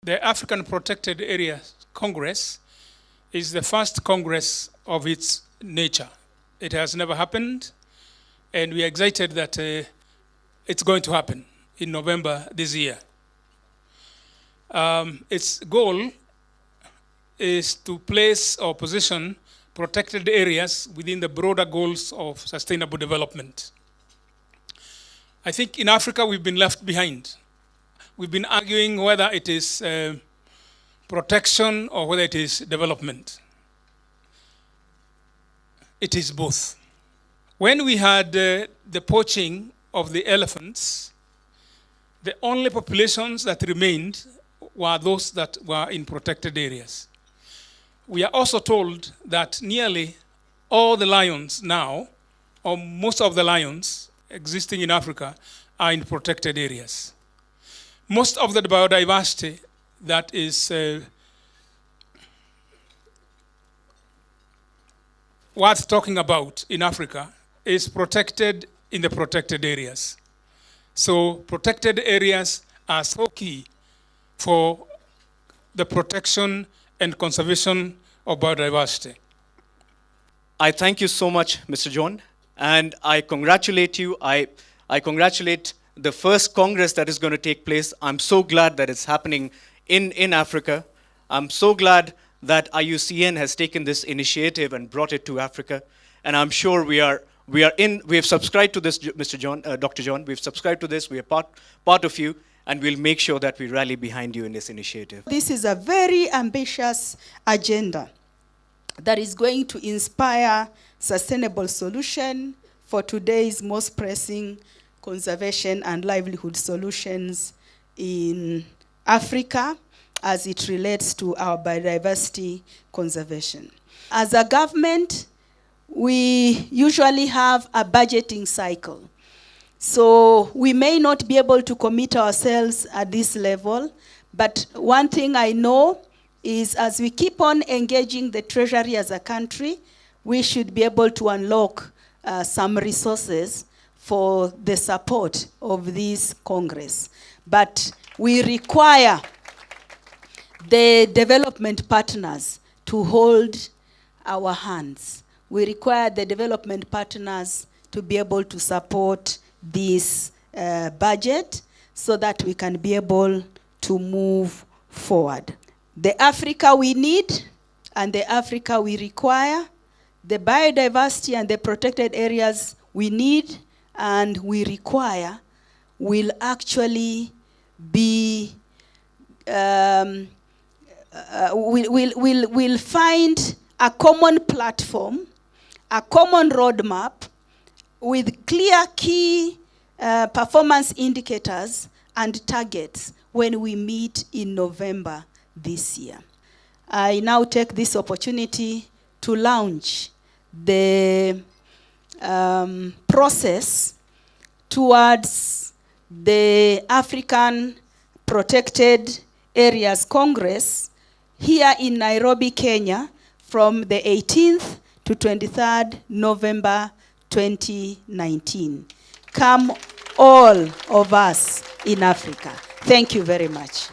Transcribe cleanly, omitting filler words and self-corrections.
The African Protected Areas Congress is the first congress of its nature. It has never happened, and we are excited that it's going to happen in November this year. Its goal is to place or position protected areas within the broader goals of sustainable development. I think in Africa we've been left behind. We've been arguing whether it is protection or whether it is development. It is both. When we had the poaching of the elephants, the only populations that remained were those that were in protected areas. We are also told that nearly all the lions now, or most of the lions existing in Africa, are in protected areas. Most of the biodiversity that is worth talking about in Africa is protected in the protected areas. So protected areas are so key for the protection and conservation of biodiversity. I thank you so much, Mr. John, and I congratulate you. I congratulate the first Congress that is going to take place. I'm so glad that it's happening in Africa. I'm so glad that IUCN has taken this initiative and brought it to Africa. And I'm sure we have subscribed to this, Mr. John, Dr. John. We've subscribed to this. We are part of you, and we'll make sure that we rally behind you in this initiative. This is a very ambitious agenda that is going to inspire sustainable solution for today's most pressing conservation and livelihood solutions in Africa as it relates to our biodiversity conservation. As a government, we usually have a budgeting cycle. So we may not be able to commit ourselves at this level, but one thing I know is as we keep on engaging the Treasury as a country, we should be able to unlock some resources for the support of this Congress. But we require the development partners to hold our hands. We require the development partners to be able to support this budget so that we can be able to move forward. The Africa we need and the Africa we require, the biodiversity and the protected areas we need and we require will actually be, we'll find a common platform, a common roadmap with clear key performance indicators and targets when we meet in November this year. I now take this opportunity to launch the process towards the African Protected Areas Congress here in Nairobi, Kenya, from the 18th to 23rd November 2019. Come all of us in Africa. Thank you very much.